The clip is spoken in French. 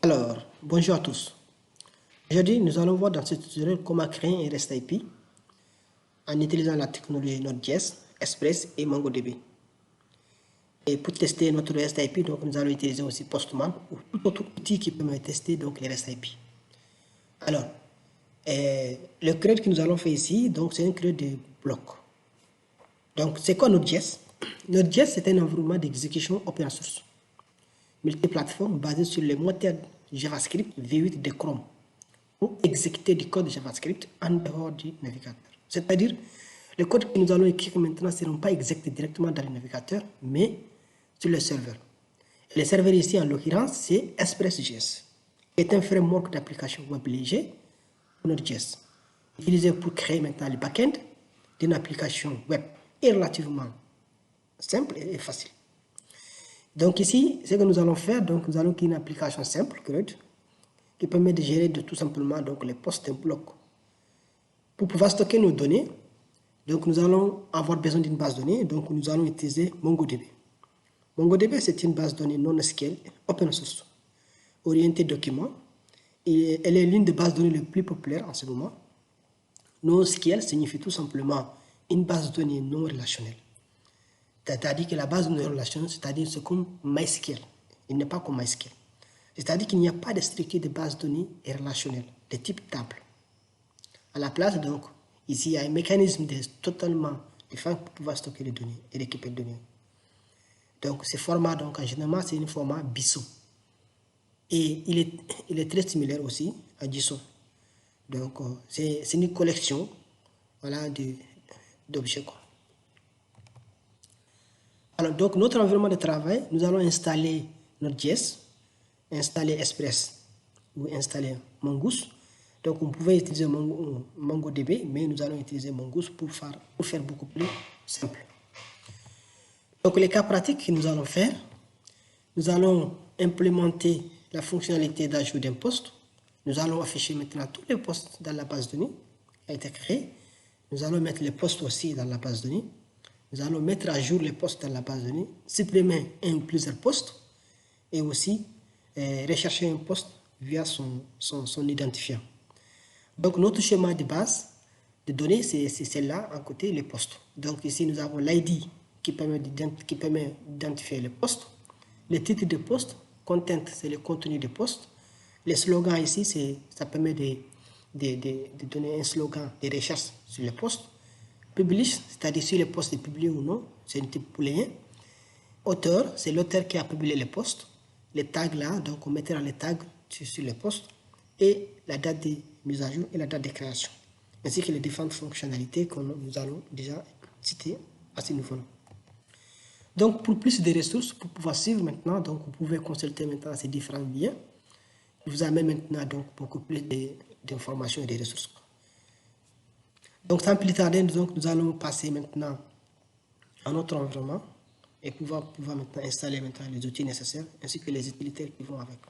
Alors, bonjour à tous. Aujourd'hui, nous allons voir dans ce tutoriel comment créer un REST API en utilisant la technologie Node.js, Express et MongoDB. Et pour tester notre REST API, donc, nous allons utiliser aussi Postman ou tout autre outil qui permet de tester donc, les REST API. Alors, le code que nous allons faire ici, donc c'est un code de bloc. Donc, c'est quoi Node.js? Node.js, c'est un environnement d'exécution open source, multiplateforme basé sur les moteurs JavaScript V8 de Chrome pour exécuter du code JavaScript en dehors du navigateur. C'est-à-dire, le code que nous allons écrire maintenant ne seront pas exécutés directement dans le navigateur, mais sur le serveur. Et le serveur ici, en l'occurrence, c'est Express.js, qui est un framework d'application web léger pour Node.js, utilisé pour créer maintenant le back-end d'une application web est relativement simple et facile. Donc ici, ce que nous allons faire, donc nous allons créer une application simple, CRUD, qui permet de gérer tout simplement donc, les postes d'un bloc. Pour pouvoir stocker nos données, donc nous allons avoir besoin d'une base de données, donc nous allons utiliser MongoDB. MongoDB, c'est une base de données non SQL, open source, orientée document, et elle est l'une des bases de données les plus populaires en ce moment. NoSQL signifie tout simplement une base de données non relationnelle. C'est-à-dire que la base de données relationnelle, c'est-à-dire c'est comme MySQL. Il n'est pas comme MySQL. C'est-à-dire qu'il n'y a pas de structure de base de données relationnelle de type table. À la place, donc, ici, il y a un mécanisme totalement différent pour pouvoir stocker les données et récupérer les données. Donc, ce format, donc, en général, c'est un format BISO. Et il est très similaire aussi à JSON. Donc, c'est une collection voilà, d'objets. Alors, donc, notre environnement de travail, nous allons installer Node.js, installer Express ou installer Mongoose. Donc, on pouvait utiliser MongoDB, mais nous allons utiliser Mongoose pour faire beaucoup plus simple. Donc, les cas pratiques que nous allons faire, nous allons implémenter la fonctionnalité d'ajout d'un poste. Nous allons afficher maintenant tous les postes dans la base de données qui a été créée. Nous allons mettre les postes aussi dans la base de données. Nous allons mettre à jour les postes dans la base de données, supprimer un ou plusieurs postes et aussi rechercher un poste via son identifiant. Donc, notre schéma de base de données, c'est celle-là, à côté, les postes. Donc, ici, nous avons l'ID qui permet d'identifier les postes. Le titre de poste, content, c'est le contenu de poste. Les slogans ici, ça permet de donner un slogan de recherche sur les postes. Publish, c'est-à-dire si le poste est publié ou non, c'est un type booléen. Auteur, c'est l'auteur qui a publié le poste. Les tags là, donc on mettra les tags sur les postes. Et la date de mise à jour et la date de création. Ainsi que les différentes fonctionnalités que nous allons déjà citer à ce niveau-là. Donc pour plus de ressources, pour pouvoir suivre maintenant, donc vous pouvez consulter maintenant ces différents liens. Je vous amène maintenant donc beaucoup plus d'informations et de ressources. Donc sans plus tarder, donc, nous allons passer maintenant à notre environnement et pouvoir maintenant installer maintenant les outils nécessaires ainsi que les utilitaires qui vont avec.